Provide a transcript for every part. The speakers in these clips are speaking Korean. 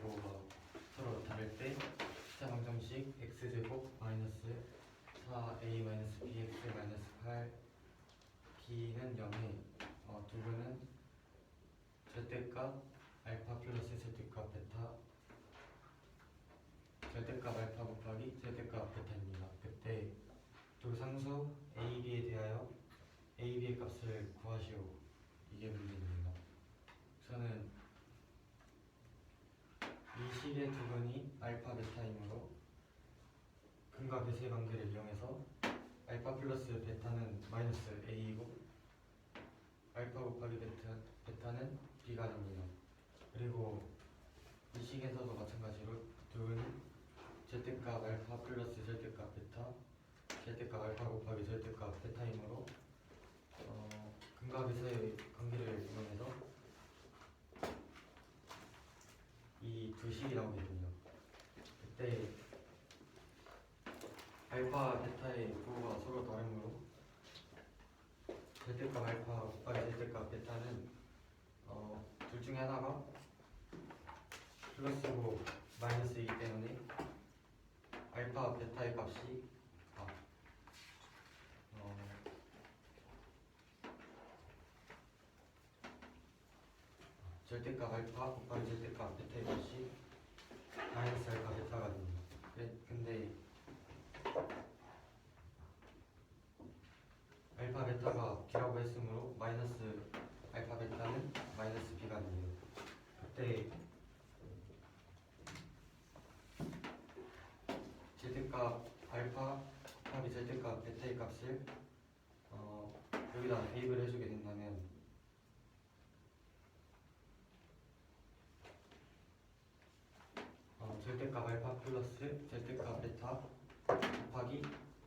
부호가 서로 다를 때 자 방정식 x제곱 마이너스 4a 마이너스 bx 마이너스 8b는 0에 두근은 절대값 알파 플러스 절대값 베타 절대값 알파 곱하기 절대값 베타입니다. 그때 두 상수 a, b에 대하여 a, b의 값을 구하시오. 이게 문제입니다. 저는 이 식의 두근이 알파 베타이므로 근과 배수의 관계를 이용해서 알파 플러스 베타는 마이너스 a이고 알파 곱하기 베타는 b가 됩니다. 그리고 이 식에서도 마찬가지로 두근이 절대값 알파 플러스 절대값 베타 절대값 알파 곱하기 절대값 베타이므로 근과 배수의 관계를 이용해서 이 두 식이 나오거든요. 그때 알파 베타의 부호가 서로 다르므로 절대값 알파 곱하기 절대값 베타는 둘 중에 하나가 플러스고 마이너스이기 때문에 알파 베타의 값이 절대값 알파 곱하기 절대값 베타의 값이 마이너스 알파 베타가 됩니다. 근데 알파 베타가 b라고 했으므로 마이너스 알파 베타는 마이너스 b가 됩니다. 그때 절대값 알파 곱하기 절대값 베타의 값을 여기다 대입을 해주게 된다면 절대값 알파 플러스 절대값 베타 곱하기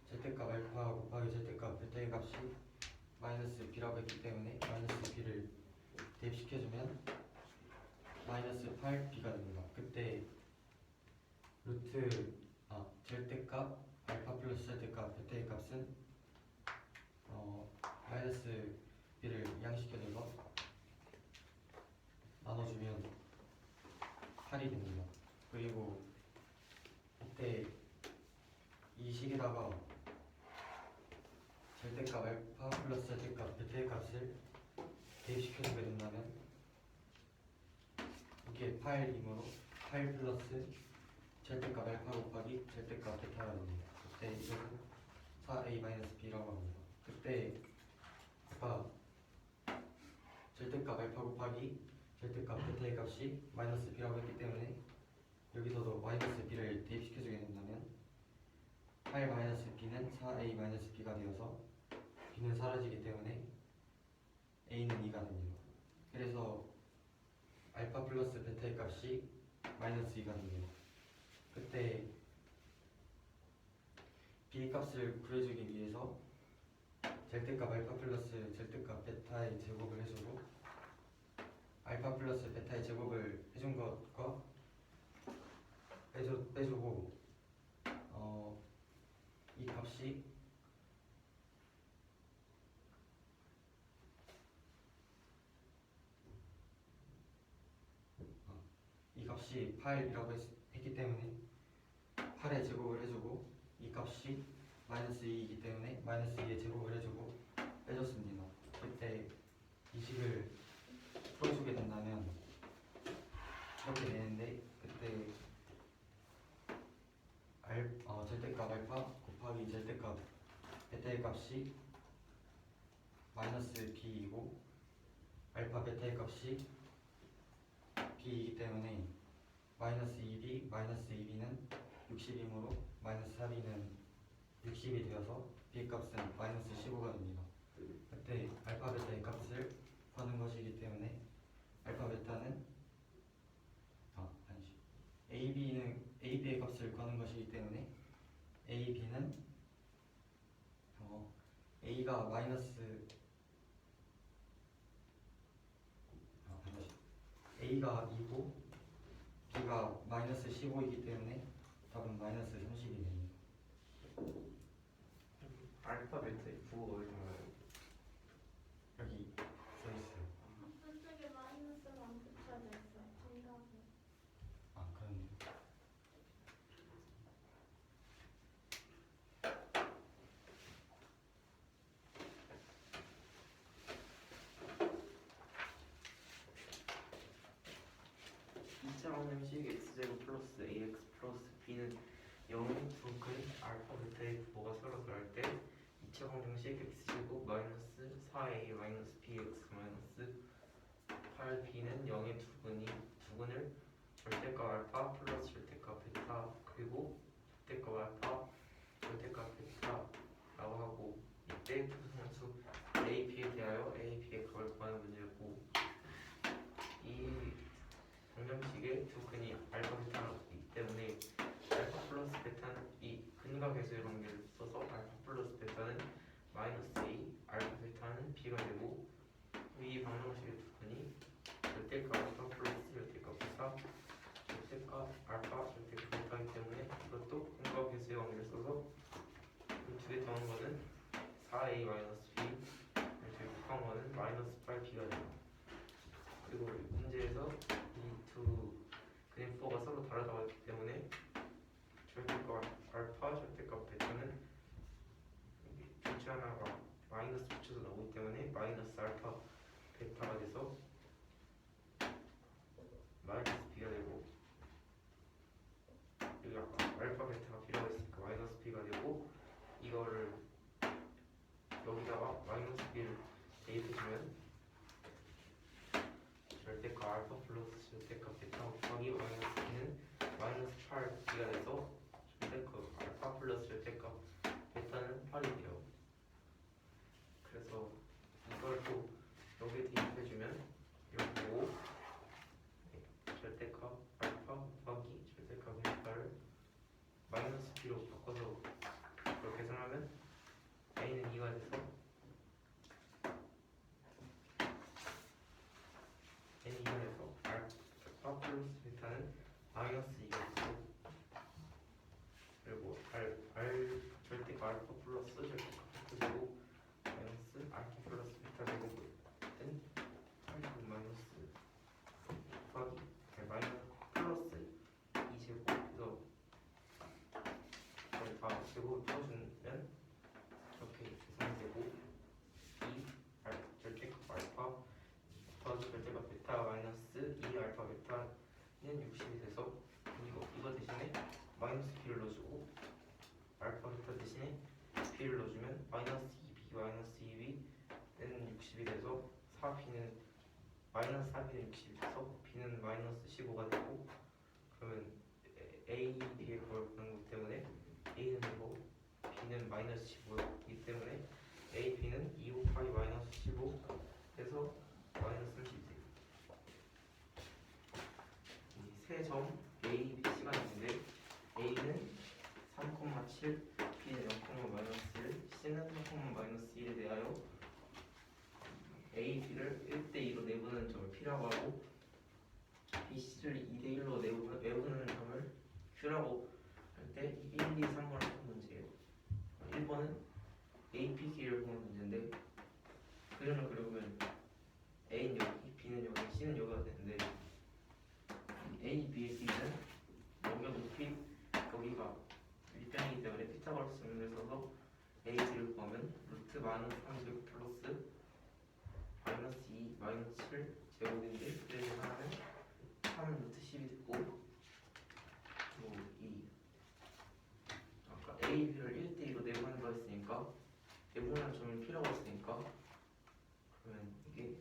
절대값 알파 곱하기 절대값 베타의 값이 마이너스 b라고 했기 때문에 마이너스 b를 대입시켜주면 마이너스 8b가 됩니다. 그때 절대값 알파 플러스 절대값 베타의 값은 마이너스 b를 양식해줘서 나눠주면 8이 됩니다. 그리고 이때 이 식에다가 절대값 알파 플러스 절대값 베타의 값을 대입시켜주게 된다면 이게 8이므로 8 플러스 절대값 알파 곱하기 절대값 베타가 됩니다. 그때 이것은 4a-b라고 합니다. 그때 아까 절대값 알파 곱하기 절대값 베타의 값이 마이너스 b라고 했기 때문에 여기서도 마이너스 b를 대입시켜주게 된다면 8-b는 4a-b가 되어서 b는 사라지기 때문에 a는 2가 됩니다. 그래서 알파 플러스 베타의 값이 마이너스 2가 됩니다. 그때 b 값을 구해주기 위해서 절대값 알파 플러스 절대값 베타의 제곱을 해주고 알파 플러스 베타의 제곱을 해준 것과 빼주고 이 값이 이 값이 8이라고 했기 때문에 8의 제곱을 해주고 이 값이 마이너스 2이기 때문에 마이너스 2의 제곱을 해주고 빼줬습니다. 그때 이 식을 풀어주게 된다면 이렇게 되는데 그때 절대값 알파 곱하기 절대값 베타의 값이 마이너스 b이고 알파 베타의 값이 b이기 때문에 마이너스 2b 마이너스 2b는 60이므로 마이너스 4b는 60이 되어서 b 값은 마이너스 15가 됩니다. 그때 알파 베타의 값을 구하는 것이기 때문에 알파 베타는 AB의 값을 구하는 것이기 때문에 AB는 A가 마이너스 A가 2고 B가 마이너스 15이기 때문에 답은 마이너스 30이 됩니다. 알파 베타의 부호가 어디 나와요? 여기 써있어요. 저쪽에 마이너스가 안 붙여져 있어요. 정답은. 두근 알파 베타의 부호가 서로 더할 때 이차 방정식 x제곱 마이너스 4a 마이너스 bx 마이너스 8b는 0의 두근을 절대값 알파 플러스 절대값 베타 그리고 절대값 알파 절대값 베타라고 하고 이때 부등함수 a, b에 대하여 a, b의 값을 구하는 문제였고 이 방정식의 두근이 알파 베타이기 때문에 알파 플러스 베타는 이 근과 계수의 관계를 써서 알파 플러스 베타는 마이너스 a, 알파 베타는 b가 되고 이 방정식의 두근이 절대값 알파 플러스 절대값 베타 절대값 알파 절대값 베타이기 때문에 이것도 근과 계수의 관계를 써서 두 개 더한 거는 4a 마이너스 b 이렇게 곱한 거는 마이너스 8b가 돼요. 그리고 문제에서 이 두 그래프가 서로 다르다고 했기 때문에 절대값 알파 절대값 베타는 둘 중 하나가 마이너스 붙여서 나오기 때문에 마이너스 알파 베타가 돼서 마이너스 b가 되고 여기 아까 알파 베타가 b라고 했으니까 마이너스 b가 되고 이거를 여기다가 마이너스 b를 대입해주면 절대값 알파 플러스 절대값 베타 곱하기 마이너스 b는 마이너스 8b가 돼서 절대값 알파 플러스 절대값 베타는 8이 돼요. 그래서 이걸 또 여기에 대입해주면 이렇게 5 절대값 알파 곱하기 절대값 베타를 마이너스 b로 바꿔서 그렇게 계산하면 a는 2가 돼서 n이 2가 돼서 알파 플러스 베타는 마이너스 2가 되고 그리고 절대값 알파 플러스 절대값 베타 제곱 마이너스 알파 플러스 베타 제곱은 8제곱 마이너스 곱하기 마이너스 플러스 2제곱 그래서 이걸 다 제곱을 풀어주면 이렇게 계산되고 2 절대값 알파 곱하기 절대값 베타 마이너스 2 알파 베타는 60이 돼서 이거 대신에 마이너스 b를 넣어주고 알파 베타 대신에 b를 넣어주면 마이너스 2b 마이너스 2b는 60이 돼서 4b는 마이너스 4b는 60이 돼서 b는 마이너스 15가 되고 그러면 a, b의 값을 구하는 거기 때문에 a는 이거 b는 마이너스 15이기 때문에 a, b는 2 곱하기 마이너스 15 해서 마이너스 30이 돼요. 세 점 a, b, c가 있는데 a는 3,7 b는 0,-1 c는 3,-1에 대하여 a, b를 1대2로 내부는 점을 p라고 하고 b, c를 2대1로 내부는 점을 q라고 할 때 1, 2, 3번을 푸는 문제예요. 1번은 a, b 길이를 보는 문제인데 그림을 그려보면 a는 여기, b는 여기, c는 여기가 되는데 a, b의 길이는 여기가 높이 여기가 일변이기 때문에 피타고라스 정리를 써서 a, b를 구하면 루트 마이너스 3제곱 플러스 마이너스 2 마이너스 7 제곱인데 그래서 하나는 3은 루트 10이 됐고 그리고 이 아까 a, b를 1대2로 내분한다고 했으니까 내분하는 점을 p라고 했으니까 그러면 이게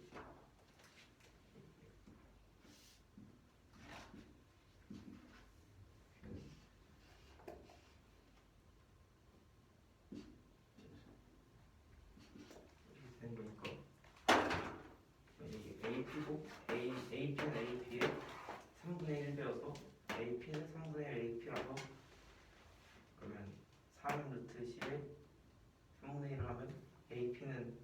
되는 거니까 이게 AP고 AP는 AP의 3분의 1배여서 AP는 3분의 1 AP라서 그러면 3 루트 10에 3분의 1을 하면 AP는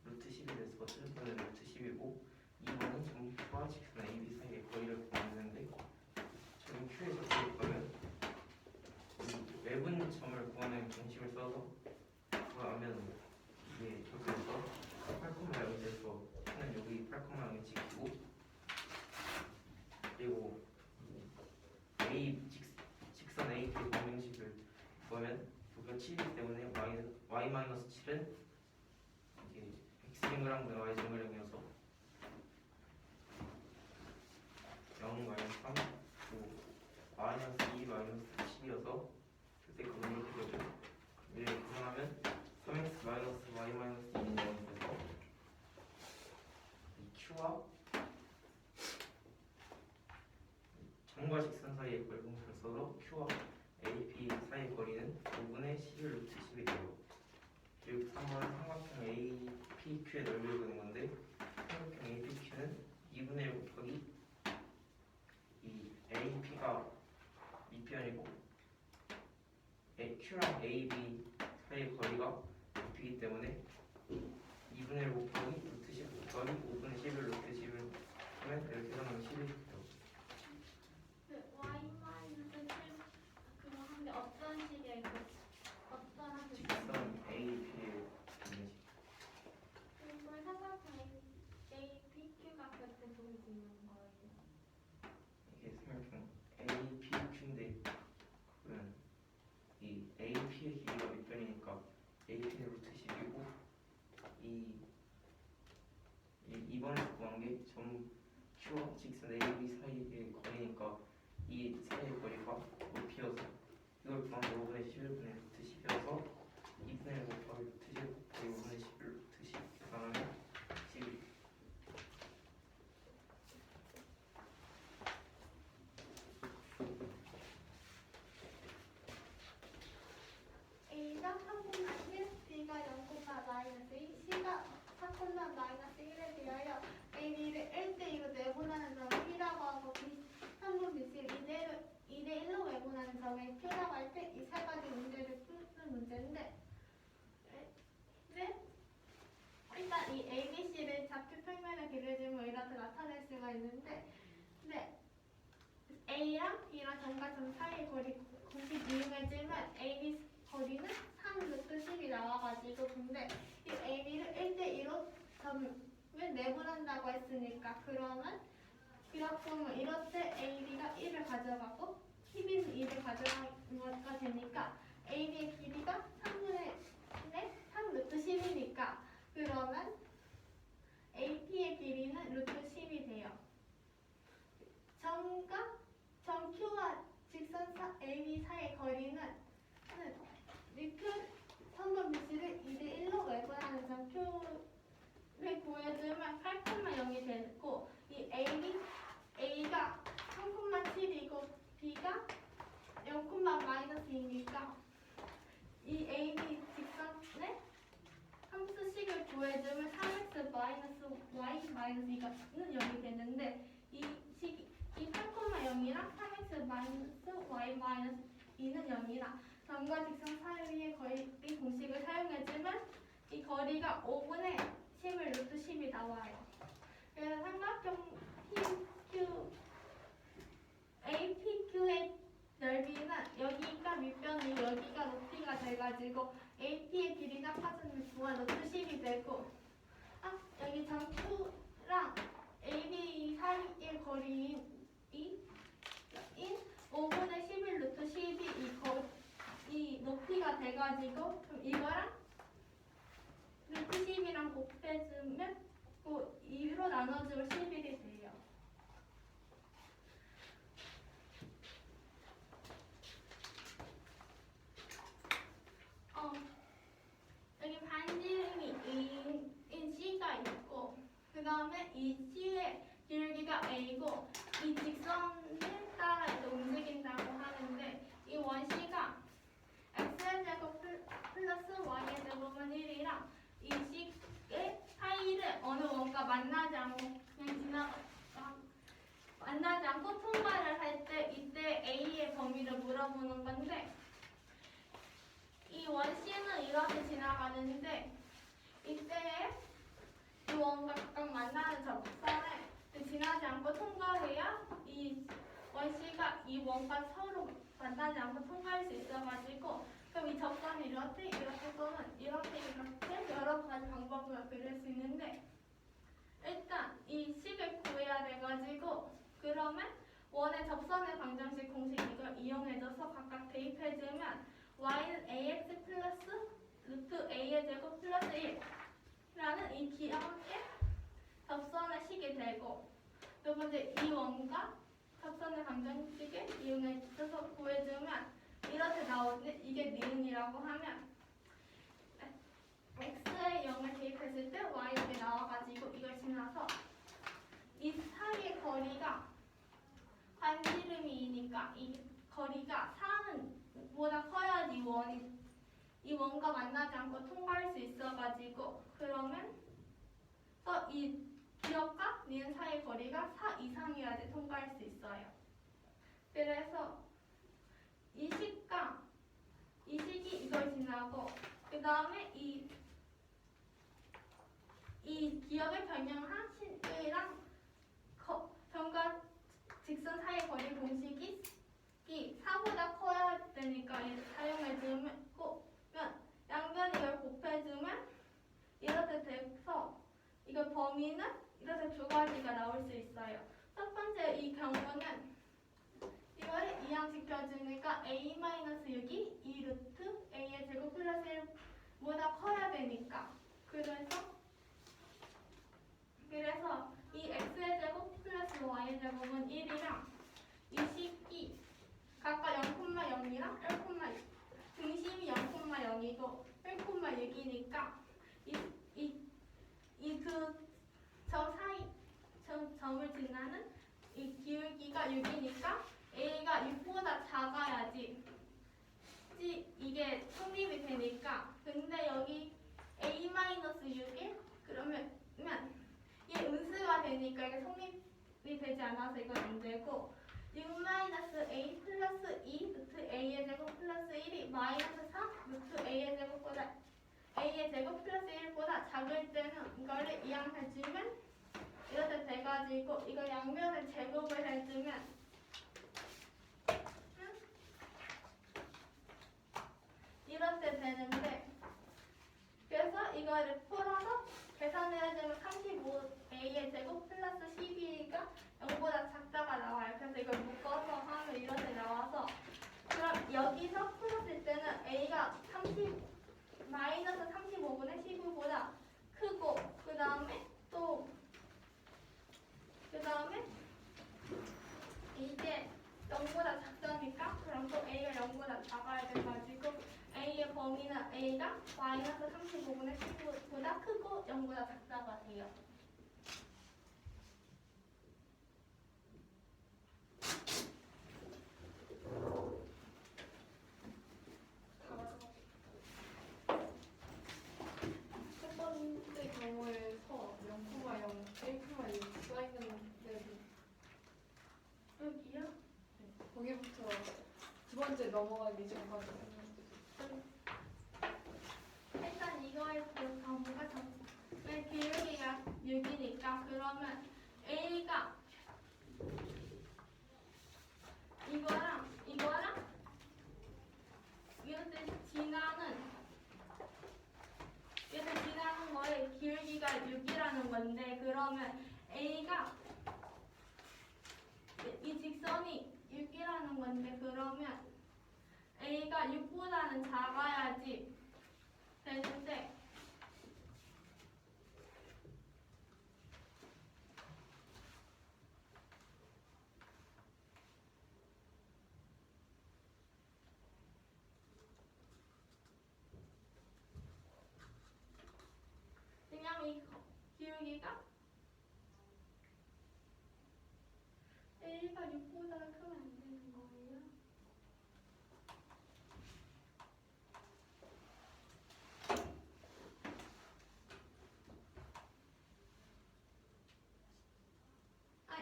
루트 10이 돼서 1분의 루트 10이고 2번은 점과 직선 AB 사이의 거리를 구하는데 지금 Q에서 그걸 구하면 이 외분 점을 구하는 공식을 써서 구하면 이게 여기에서 8,0에서 Q는 여기 8,0을 지키고 그리고 직선 AB 방정식을 구하면 여기가 7이기 때문에 y-7은 이게 x증그랑분의 y증그랑이어서 0 3 9 마이너스 2 마이너스 10이어서 절대값은 Q가 점과 직선 사이의 거리 공식을 써서 Q와 AP 사이의 거리는 5분의 11 루트 10이 돼요. 그리고 3번은 삼각형 APQ의 넓이를 보는 건데 삼각형 APQ는 2분의 1 곱하기 이 AP가 밑변이고 Q랑 AB 사이의 거리가 높이기 때문에 2분의 1 곱하기 루트 10 곱하기 5분의 11 루트 10을 하면 이렇게 계산하면 10이 돼요. y 마이너스 7 그거 하는데 어떤 식의 어떤 학교 직선 AP의 방식. 그걸 삼각형 APQ가 그때 보여주는 거예요. 이게 삼각형 APQ인데 그러면 이 AP의 길이가 밑변이니까 AP는 루트 10이고 이번에 구한 게 점 Q와 직선 AB 사이의 거리니까 이 사이의 거리가 높이여서 이걸 구한 게 5분의 11분의 루트 10이어서 2분의 1 곱하기 루트 10 곱하기 5분의 11 루트 10 계산하면 12. A가 3,1, B가 0,-2, C가 4,-1에 비하여 AB를 1대2로 내분하는 점을 P라고 하고 B 3분 B를 2대1로 내분하는 점을 Q라고 할 때 이 세 가지 문제를 푸는 문제인데 일단 이 ABC를 좌표 평면에 그려주면 이렇게 나타낼 수가 있는데 A랑 B랑 점과 점 사이의 거리 공식 이용해주면 AB 거리는 3 루트 10이 나와가지고 근데 이 AB를 1대2로 점을 내분한다고 했으니까 그러면 보면 이럴 때 AB가 1을 가져가고 TB는 2를 가져가는 거가 되니까 AB의 길이가 3분의 3 루트 10이니까 그러면 AP의 길이는 루트 10이 돼요. 점 Q와 직선 AB 사이의 거리는 밑표 3번 BC를 2대1로 외분하는 점 Q를 구해주면 8,0이 되고 이 A가 3,7이고 B가 0,-2니까 이 AB 직선의 함수식을 구해주면 3x y 마이너스 2는 0이 되는데 이 8,0이랑 3x y 마이너스 2는 0이라 점과 직선 사이의 거리 공식을 사용해주면 이 거리가 5분의 10을 루트 10이 나와요. 그래서 삼각형 APQ의 넓이는 여기가 밑변이 여기가 높이가 돼가지고 AP의 길이가 파주는 9와 루트 10이 되고 여기 점 Q랑 AB 사이의 거리인 5분의 11 루트 10이 이 높이가 돼가지고 그럼 이거랑 루트 10이랑 곱해주면 2로 나눠주면 11이 돼요. 여기 반지름이 2인 C가 있고 그 다음에 이 C의 길이가 A고 이 직선에 따라 이제 움직인다고 하는데 이 원C가 X의 제곱 플러스 Y의 제곱은 1이랑 이 C의 사이를 어느 원과 만나지 않고 그냥 만나지 않고 통과를 할 때 이때 A의 범위를 물어보는 건데 이 원C는 이렇게 지나가는데 이때 이 원과 각각 만나는 접선에 지나지 않고 통과해야 이 원C가 이 원과 서로 만나지 않고 통과할 수 있어가지고 그럼 이 접선을 이렇게 또는 이렇게 여러 가지 방법으로 그릴 수 있는데 일단 이 식을 구해야 돼가지고 그러면 원의 접선의 방정식 공식 이걸 이용해줘서 각각 대입해주면 y는 ax 플러스 루트 a의 제곱 플러스 1라는 이 기하게 접선의 식이 되고 두 번째 이 원과 접선의 방정식을 이용해줘서 구해주면 이렇게 나오는데 이게 니은이라고 하면 x에 0을 대입했을 때 y 이렇게 나와가지고 이걸 지나서 이 원과 만나지 않고 통과할 수 있어가지고 그러면 이 기억과 니은 사이 거리가 4 이상이어야지 통과할 수 있어요. 그래서 이 식이 이걸 지나고 그 다음에 이 기억을 변형한 신의랑 점과 직선 사이 거리 공식이 4보다 커야 되니까 사용해주면 양변 이걸 곱해주면 이렇게 돼서 이거 범위는 이렇게 두 가지가 나올 수 있어요. 첫 번째 이 경우는 이거를 이항시켜주니까 a-6이 2 루트 a의 제곱 플러스 1보다 커야 되니까 그래서 이 x의 제곱 플러스 y의 제곱은 1이랑 이 식이 각각 0,0이랑 1,0 중심이 0,0이고 1,6이니까 이 그 점 사이 점을 지나는 이 기울기가 6이니까 a가 6보다 작아야지 이게 성립이 되니까 근데 여기 a-6일 그러면 얘 음수가 되니까 이게 성립이 되지 않아서 이건 안 되고 6-a 플러스 2 루트 a의 제곱 플러스 1이 마이너스 3 루트 a의 제곱 플러스 1보다 작을 때는 이거를 이항해주면 이렇게 돼가지고 이거 양면을 제곱을 해주면 이렇게 되는데 그래서 이거를 풀어서 계산을 해주면 35a의 제곱 플러스 12가 0보다 작다가 나와요. 그래서 이걸 묶어서 하면 이렇게 나와서 그럼 여기서 풀었을 때는 a가 마이너스 35분의 19보다 크고 그 다음에 이게 0보다 작다니까 그럼 또 a가 0보다 작아야 돼가지고 a의 범위는 a가 마이너스 35분의 19보다 크고 0보다 작다가 돼요. 첫 번째 경우에서 0,0, 1,6 써있는데 여기요? 거기부터 두 번째 넘어가기 전까지 일단 이거의 그 경우가 왜 기울기가 6이니까 그러면 a가 이거랑 이렇게 지나는 거에 기울기가 6이라는 건데 그러면 a가 이 직선이 6이라는 건데 그러면 a가 6보다는 작아야지 되는데 그냥 이 기울기가 a가 6보다 크면 안 되는 거예요.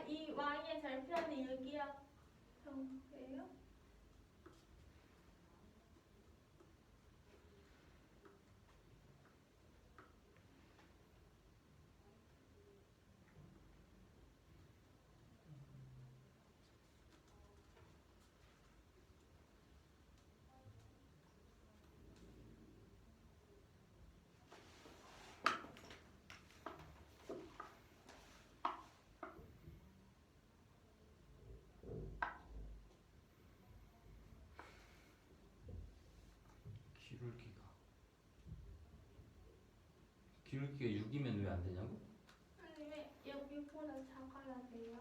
이 y의 절편이 6이야. 정도예요? 기울기가 6이면 왜 안 되냐고? 아니 왜 여기보다 작아야 돼요?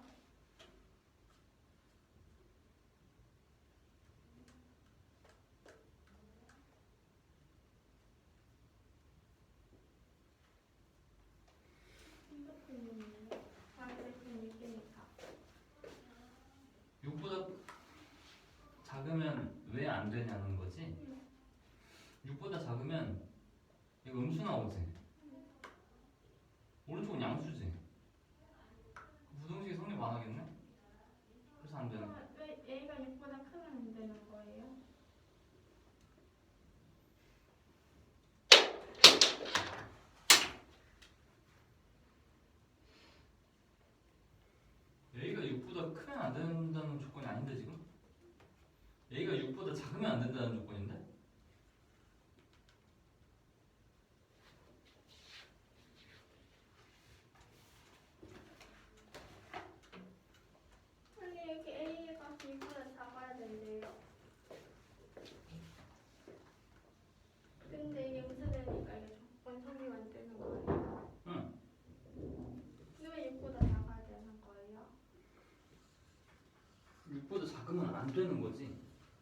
이것도 있네요. y는 6이니까. 6보다 작으면 왜 안 되냐는 거지? 6보다 작으면 안 되는 거지.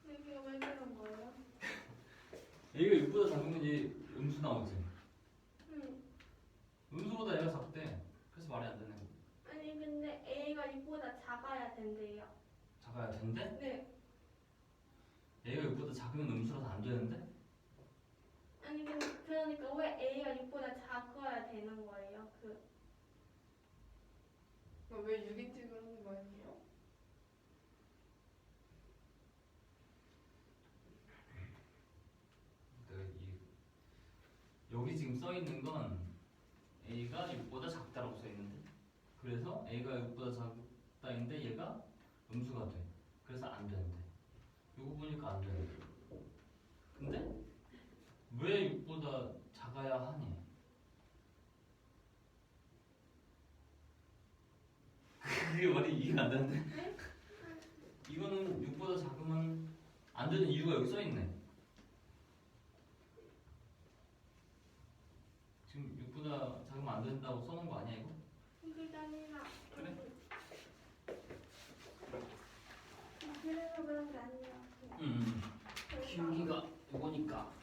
이게 왜 그런 거예요? A가 6보다 작으면 얘 음수 나오지. 응. 음수보다 얘가 작대. 그래서 말이 안 되네. 아니 근데 A가 6보다 작아야 된대요. 작아야 된대? 네. A가 6보다 작으면 음수라서 안 되는데? 아니 근데 그러니까 왜 A가 6보다 작아야 되는 거예요? 왜 6인칭을 하는 거 아니에요? 내가 여기 지금 써 있는 건 A가 6보다 작다라고 써 있는데. 그래서 A가 6보다 작다인데 얘가 음수가 돼. 그래서 안 되는데. 이거 보니까 안 되는데. 근데 왜 6보다 작아야 하니? 그게 말이 이해가 안 되는데? 이거는 6보다 작으면 안 되는 이유가 여기 써 있네. 지금 6보다 작으면 안 된다고 써놓은 거 아니야 이거? 그게 아니라 그래? 그래서 그런 게 아니라 기울기가 이거니까.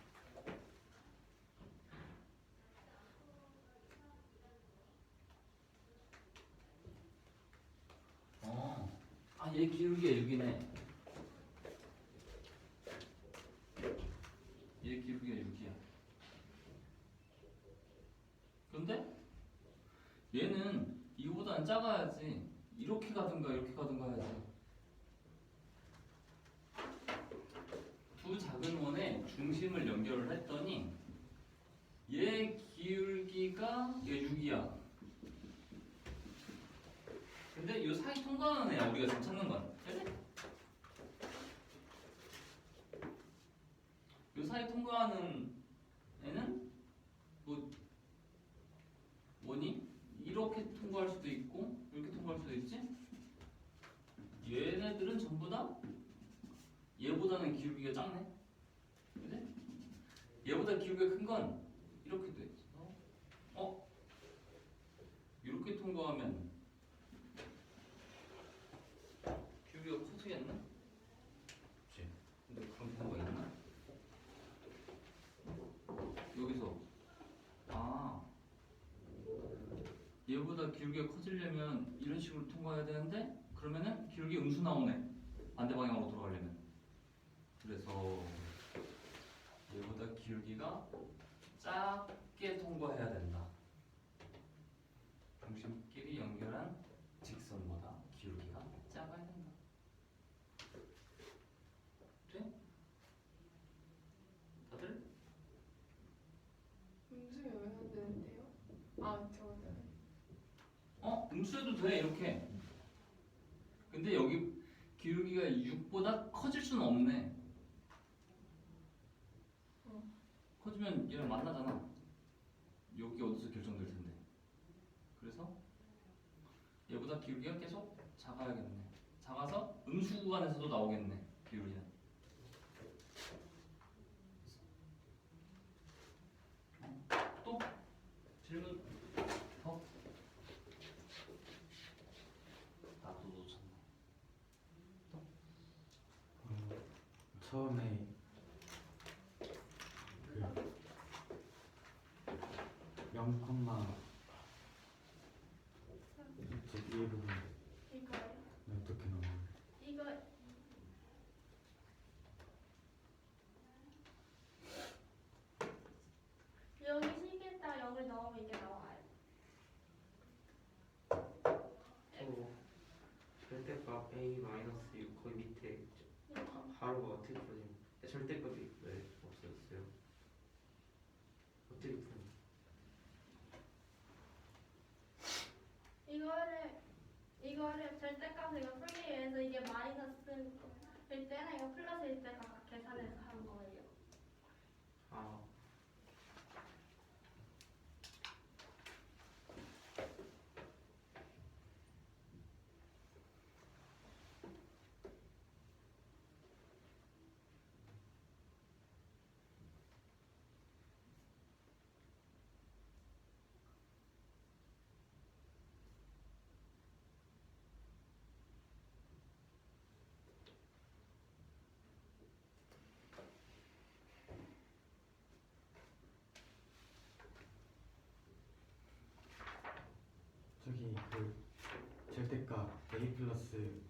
얘 기울기가 6이네. 얘 기울기가 6이야. 근데 얘는 이거보다는 작아야지. 이렇게 가든가 이렇게 가든가 해야지. 두 작은 원의 중심을 연결을 했더니 얘 기울기가 얘 6이야. 근데 이 사이 통과하는 애야 우리가 지금 찾는 건. 그치? 이 사이 통과하는 애는 뭐니? 이렇게 통과할 수도 있고 이렇게 통과할 수도 있지? 얘네들은 전부 다 얘보다는 기울기가 작네. 그치? 얘보다 기울기가 큰 건 이렇게 돼 있어. 이렇게 통과하면 기울기가 커지겠네? 그치? 근데 그런 경우가 있나? 여기서 얘보다 기울기가 커지려면 이런 식으로 통과해야 되는데 그러면은 기울기 음수 나오네. 반대 방향으로 돌아가려면. 그래서 얘보다 기울기가 작게 통과해야 된다. 중심끼리 연결한 직선보다 기울기가 작아야 된다. 돼? 다들? 음수면 왜 안 되는데요? 저거는. 음수해도 돼 이렇게. 근데 여기 기울기가 6보다 커질 수는 없네. 커지면 얘랑 만나잖아. 여기 어디서 결정될 텐데. 그래서 얘보다 기울기가 계속 작아야겠네. 작아서 음수 구간에서도 나오겠네. 기울기는. 또 질문 더? 나도 놓쳤네. 처음에 그 0, 이 부분 이거요. 어떻게 나와요? 이거 여기 시계에다 0을 넣으면 이게 나와요. 절대값 A-6 거기 밑에 가로가 어떻게 풀어지면 절대값이 왜 없어졌어요? 어떻게 풀어? 이거를 절대값을 이거 풀기 위해서 이게 마이너스일 때나 이거 플러스일 때 각각 계산해서 하는 거예요. 저기 그 절대값 a 플러스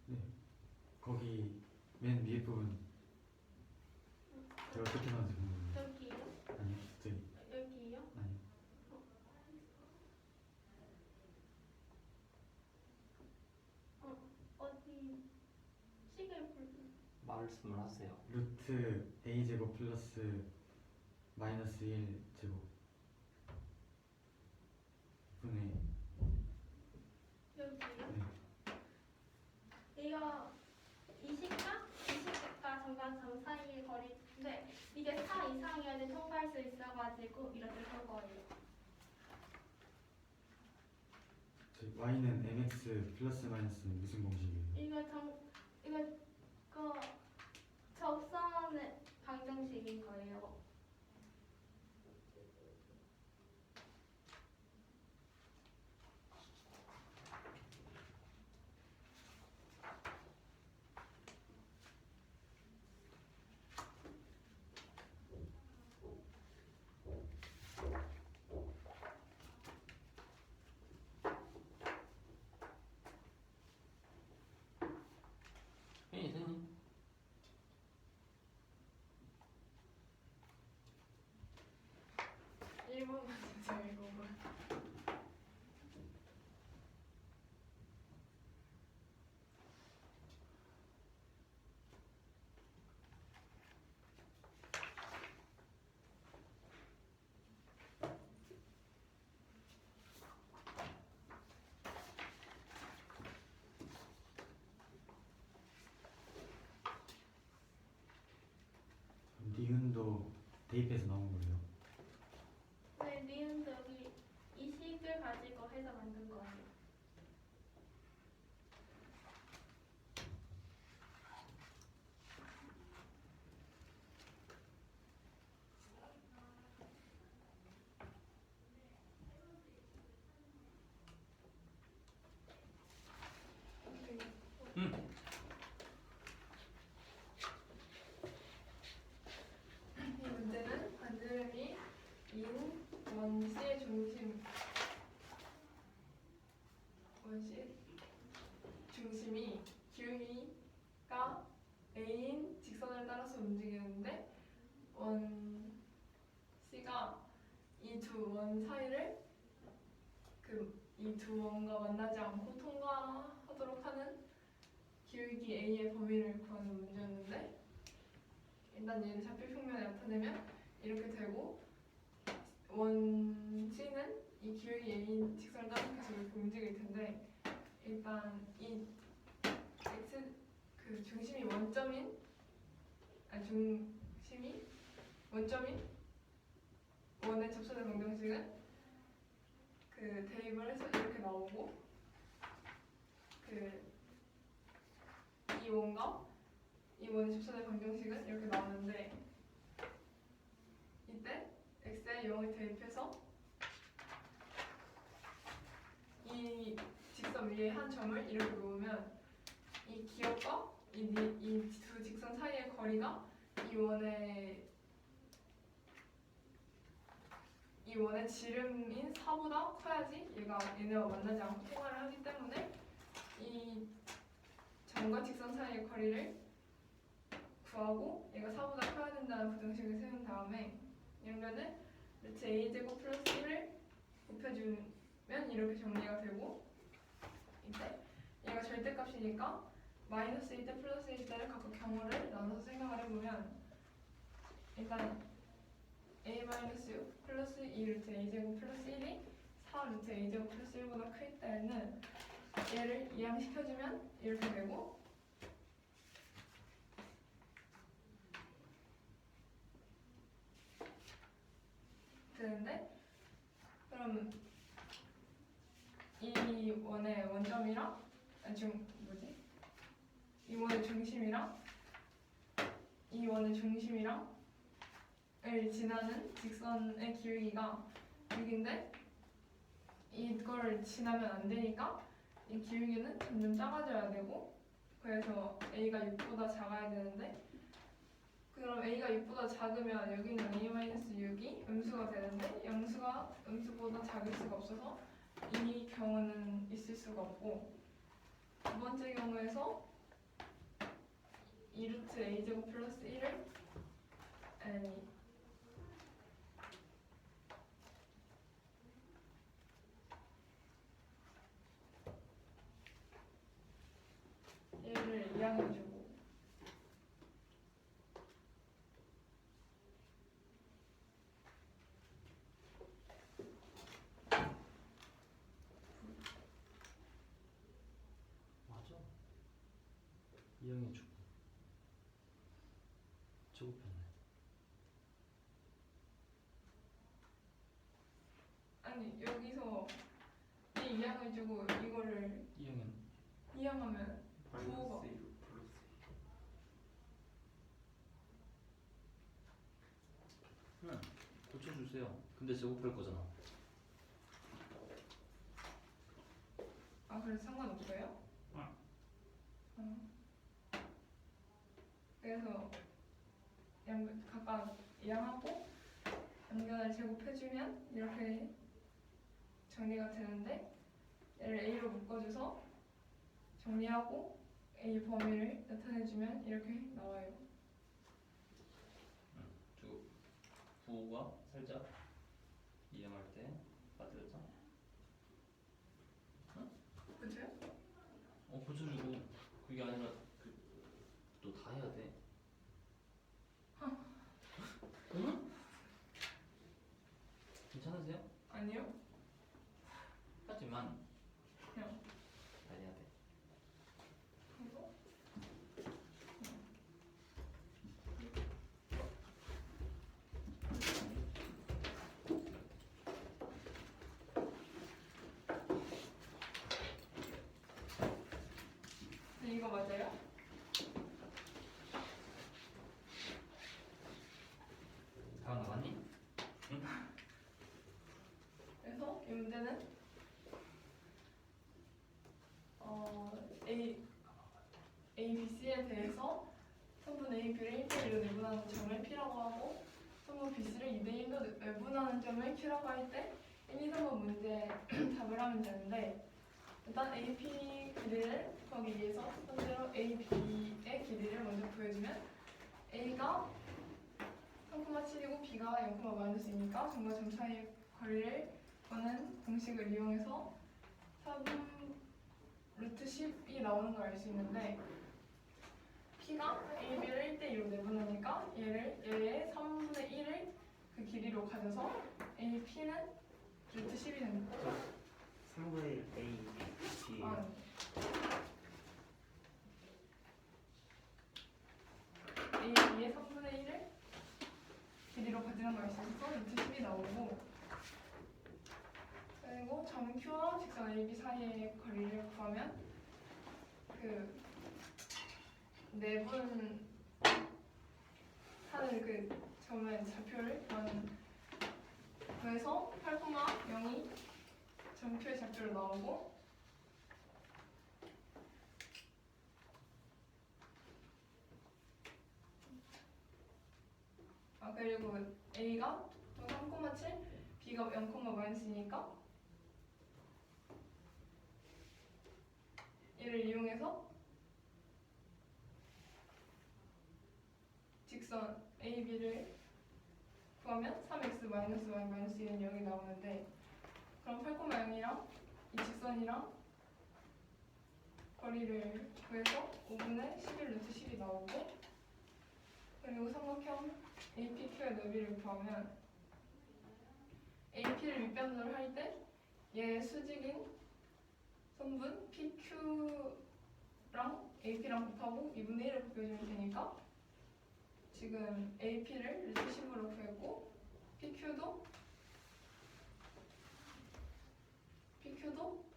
네 거기 맨 위에 부분 제가 어떻게 나왔는지 모르겠는데 여기요? 아니요 저기 여기요? 아니요 어디 식을 불 말씀을 하세요. 루트 a 제곱 플러스 마이너스 1 제곱 분의 여기요? 네. 이거 이식과 정관점 사이의 거리인데 이게 4 이상이어야 통과할 수 있어가지고 이렇게 볼 거예요. 저희 y는 mx 플러스 마이너스는 무슨 공식이에요? 이거 그 접선의 방정식인 거예요. 선생님. 1번만 주세요. 이거만. 니은도 대입해서 나온 거예요. 네, 니은 저기 이식을 가지고 해서 만든 거예요. 이 문제는 반지름이 인 원시의 중심이 기울기가 a인 직선을 따라서 움직이는데 원 C가 이 두 원 사이를 이 두 원과 만나지 않고 통과하도록 하는 기울기 a의 범위를 구하는 문제였는데 일단 얘를 좌표 평면에 나타내면 이렇게 되고 원 C는 이 기울기 a인 직선을 따라서 계속 이렇게 움직일 텐데 일단 이 x 그 중심이 원점인 원의 접선의 방정식은 그 대입을 해서 이렇게 나오고 이 원과 이 원의 접선의 방정식은 이렇게 나오는데 이때 x에 0을 대입해서 이 직선 위에 한 점을 이렇게 놓으면 이 기역과 이 두 직선 사이의 거리가 이 원의 지름인 4보다 커야지 얘네와 만나지 않고 통화를 하기 때문에 이 점과 직선 사이의 거리를 구하고 얘가 4보다 커야 된다는 부등식을 세운 다음에 양면을 루트 a제곱 플러스 1을 곱해주면 이렇게 정리가 되고 이때 얘가 절대값이니까 마이너스 1대 플러스 1대를 각각 경우를 나눠서 생각을 해보면 일단 a-6 플러스 2 루트 a제곱 플러스 1이 4 루트 a제곱 플러스 1보다 클 때는 얘를 이항시켜주면 이렇게 되고 되는데 그럼 이 원의 원점이랑 이 원의 중심이랑 이 원의 중심이랑 을 지나는 직선의 기울기가 6인데 이걸 지나면 안 되니까 이 기울기는 점점 작아져야 되고 그래서 a가 6보다 작아야 되는데 그럼 a가 6보다 작으면 여기 있는 a-6이 음수가 되는데 영수가 음수보다 작을 수가 없어서 이 경우는 있을 수가 없고, 두 번째 경우에서 2루트 a제곱 플러스 1을 아니 얘를 이항해주고 맞아. 이형이 주고 제곱했네. 아니 여기서 이 이항해주고 이거를 이형은 이항하면 마이너스 부호가 2 플러스 응. 고쳐주세요. 근데 제곱할 거잖아. 아 그래서 상관없어요? 응. 그래서 각각 이항하고 양변을 제곱해주면 이렇게 정리가 되는데, 얘를 a로 묶어줘서 정리하고 a 범위를 나타내주면 이렇게 나와요. 저 부호가 살짝 이형할 때 빠뜨렸죠? 그쵸? 고쳐주고 그게 아니라 또 다 해야 돼. 응? 괜찮으세요? 아니요? 하지만 그냥 다 해야 돼. 그거? 근데 이거 맞아요? 다 나왔니? 그래서 이 문제는 A, B, C에 대해서 성분 A, B를 1대1로 내분하는 점을 P라고 하고, 성분 B, C를 2대1로 내분하는 점을 Q라고 할 때 1, 2, 3번 문제 답을 하면 되는데, 일단 A, P 길이를 구하기 위해서 첫 번째로 A, B의 길이를 먼저 구해주면 A가 3,7이고 B가 0,-2니까 점과 점 사이의 거리를 구하는 공식을 이용해서 4분 루트 10이 나오는 걸 알 수 있는데, P가 A, B를 1대2로 내분하니까 얘의 3분의 1을 그 길이로 가져서 A, P는 루트 10이 됩니다. 3분의 1 A, B 아, A, B의 3분의 1을 길이로 가지는 걸 알 수 있어서 루트 10이 나오고, 그리고 점 Q와 직선 AB 사이의 거리를 구하면 그 내분 하는 그 점의 좌표를 구해서 8,0이 점표의 좌표로 나오고, 그리고 A가 또 3,7, B가 0,-2니까 얘를 이용해서 직선 AB를 구하면 3x-y-1은 0이 나오는데, 그럼 8,0이랑 이 직선이랑 거리를 구해서 5분의 11 루트 10이 나오고, 그리고 삼각형 APQ의 너비를 구하면 AP를 밑변도를 할 때 얘 수직인 선분 PQ랑 AP랑 곱하고 2분의 1을 곱해주면 되니까, 지금 AP를 루트 10으로 구했고 PQ도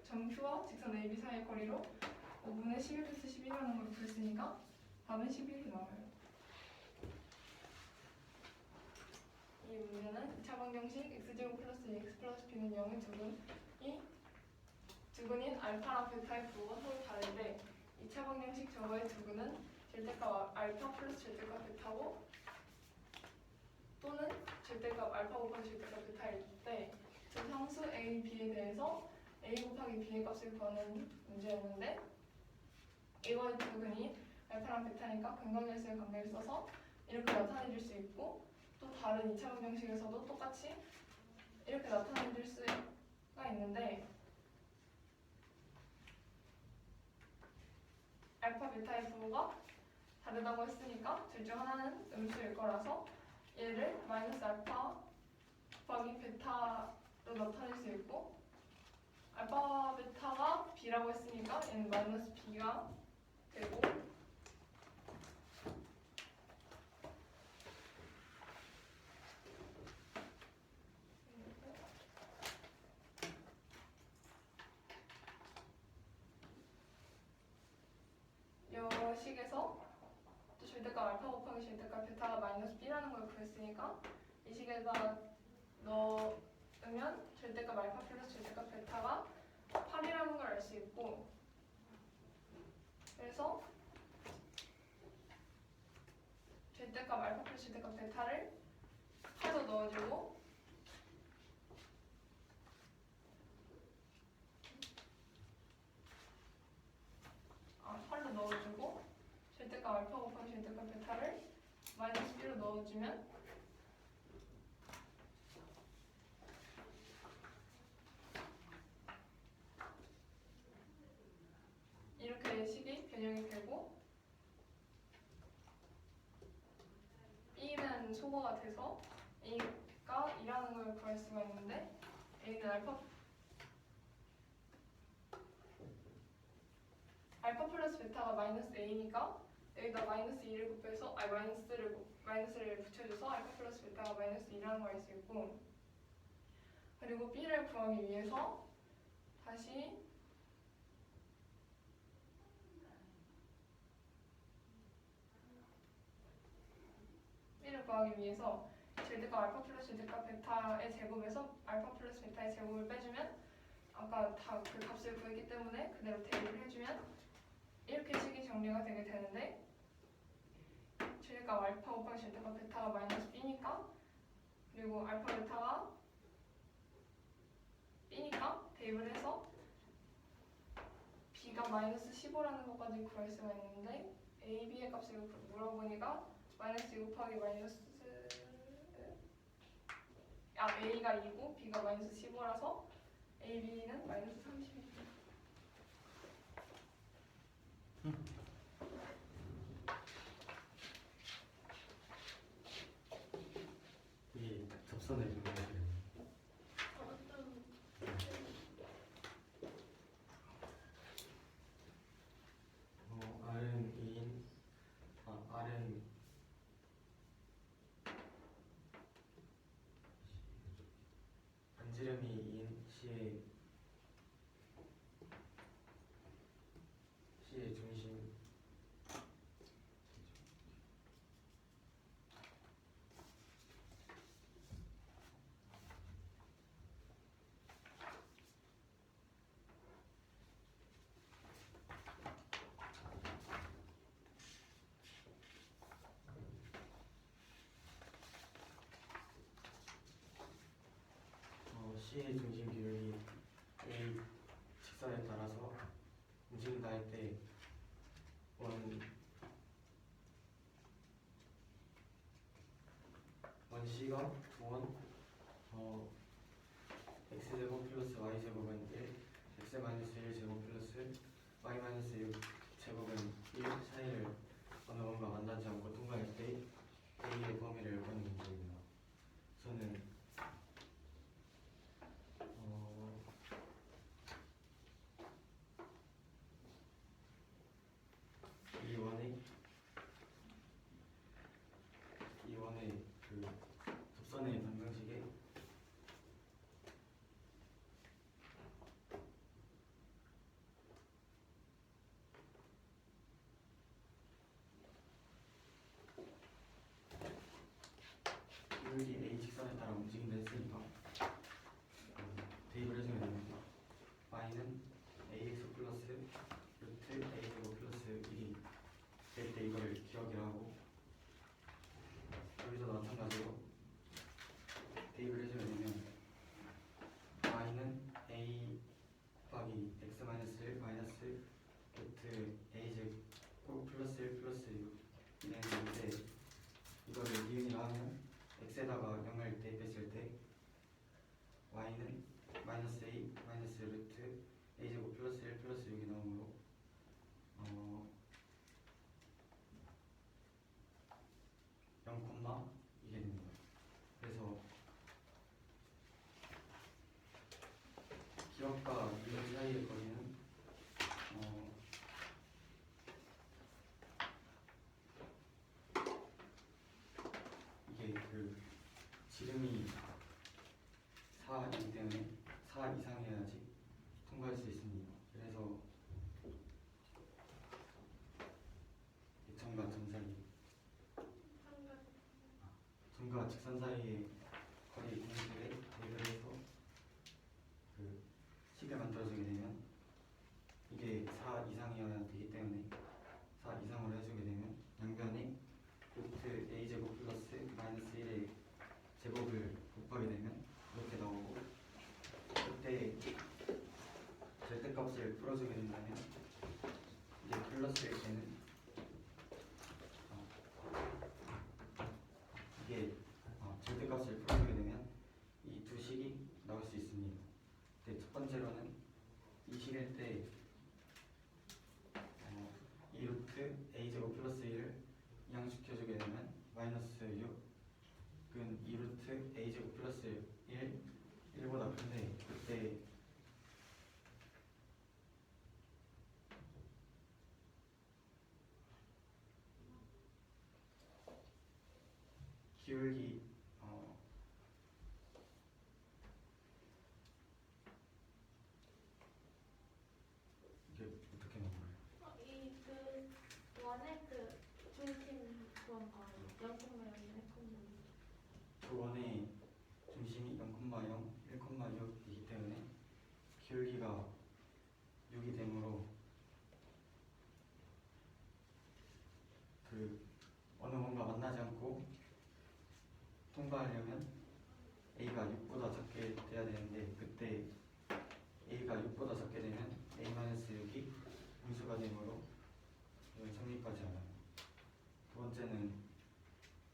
점 Q와 직선 AB 사이의 거리로 5분의 11 루트 10이라는 걸 구했으니까 답은 11이 나와요. 이 문제는 2차 방정식 x제곱 플러스 x 플러스 b는 0의 두근인 알파랑 베타의 부호가 서로 다른데 2차 방정식 저거의 두근은 절대값 알파 플러스 절대값 베타고 또는 절대값 알파 곱하기 절대값 베타일 때 그 상수 A, B에 대해서 A 곱하기 B의 값을 구하는 문제였는데 이거의 두근이 알파랑 베타니까 근광절수의 관계를 써서 이렇게 나타내 줄 수 있고 또 다른 2차 방정식에서도 똑같이 이렇게 나타내 줄 수가 있는데 알파 베타의 부호가 다르다고 했으니까 둘 중 하나는 음수일 거라서 얘를 마이너스 알파 곱하기 베타로 나타낼 수 있고 알파 베타가 B라고 했으니까 얘는 마이너스 B가 되고 이 식에서 또 절대값 알파 곱하기 절대값 베타가 마이너스 B라는 걸 구했으니까 이 식에다 넣으면 절대값 알파 플러스 절대값 베타가 8이라는 걸 알 수 있고 그래서 절대값 알파 플러스 절대값 베타를 8로 넣어주고 절대값 알파 곱하기 절대값 베타를 마이너스 B로 넣어주면 이렇게 식이 변형이 되고 B는 소거가 돼서 A가 2라는 걸 구할 수가 있는데 A는 알파 플러스 베타가 마이너스 A니까 여기다 마이너스 2를 곱해서 마이너스를 붙여줘서 알파 플러스 베타가 마이너스 2라는 걸 알 수 있고 그리고 B를 구하기 위해서 다시 절대값 알파 플러스 절대값 베타의 제곱에서 알파 플러스 베타의 제곱을 빼주면 아까 다 그 값을 구했기 때문에 그대로 대입을 해주면 이렇게 식이 정리가 되게 되는데 절대값 알파 곱하기 절대값 베타가 마이너스 B니까 그리고 알파 베타가 B니까 대입을 해서 B가 마이너스 15라는 것까지 구할 수가 있는데 A, B의 값을 물어보니까 마이너스 2 곱하기 마이너스 A가 2고 B가 마이너스 15라서 A, B는 마이너스 30입니다. 이 접선을 분명히 R은 2인 R은 반지름이 2인 C의 중심 C의 중심 기울기 A 직선에 따라서 움직인다 할 때 원 C가 x제곱 플러스 y제곱은 1 x 마이너스 1제곱 플러스 y 마이너스 6제곱은 1 사이를 어느 건가 만나지 않고 통과할 때 A의 범위를 구하는 문제입니다. 저는 이 원의 그 접선의 방정식에 기울기 A 직선에 따라 움직인다 했으니까 대입을 해주면 됩니다. y는 ax 플러스 루트 a제곱 플러스 1이 될 때 이걸 y는 마이너스 a 마이너스 루트 a 제곱 플러스 1 플러스 6이 나오므로 0, 이게 됩니다. 그래서 기억과 이론 사이의 거리는 이게 그 지름이 4이기 때문에 4 이상이어야지 통과할 수 있습니다. 그래서 점과 점 사이, 점과 직선 사이의 거리 공식에 대입을 해서 그 식을 만들어주게 되면 이게 4 이상이어야 되기 때문에 4 이상으로 해주게 되면 양변에 루트 a 제곱 플러스 마이너스 1의 제곱을 곱하게 되면 이렇게 나오고, 그때 절대값을 풀어주게 된다면 이게 플러스일 때는 이게 절대값을 풀어주게 되면 이 두 식이 나올 수 있습니다. 근데 첫 번째로는 이 식일 때 이 루트 a 제곱 플러스 1을 이항시켜주게 되면 마이너스 6은 이 루트 a 제곱 플러스 1보다 큰데, 그때 기울기 이게 어떻게 나오나요? 이그 원의 그 중심 그런 거 0,0이 원의 중심이 0,0, 1,6이기 때문에 기울기가 6이 되므로 그 어느 뭔가 만나지 않고 통과하려면 a가 6보다 작게 돼야 되는데, 그때 a가 6보다 작게 되면 a-6이 음수가 되므로 이건 성립하지 않아요. 두 번째는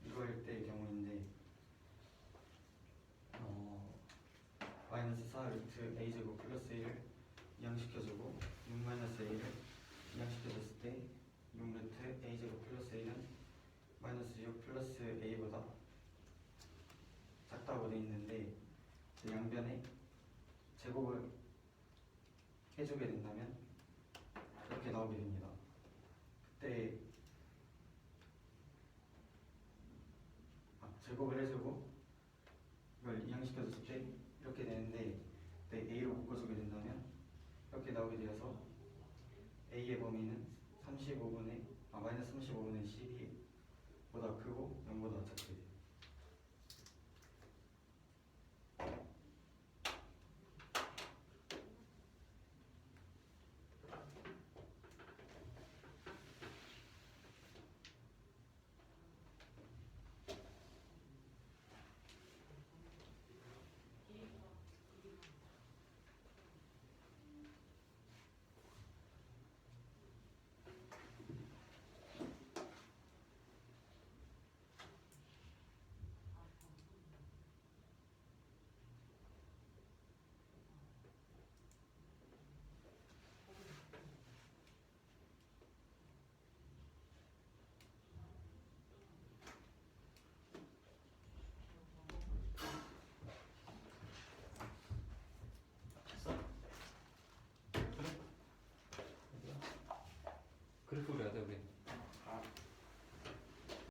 이거일 때의 경우인데 마이너스 4 루트 a 제곱 플러스 1을 이항시켜주고 6 마이너스 a를 이항시켜줬을 때 6 루트 a 제곱 플러스 1은 마이너스 6 플러스 a보다 작다고 돼 있는데, 그 양변에 제곱을 해주게 된다면 이렇게 나오게 됩니다. 그때 제곱을 해주고 이걸 이항시켜줬을 때 이렇게 되는데, 그때 a로 묶어주게 된다면 이렇게 나오게 되어서 a의 범위는 마이너스 35분의 12보다 크고 0보다 작게 돼요. 그래프 그려야 돼 우리.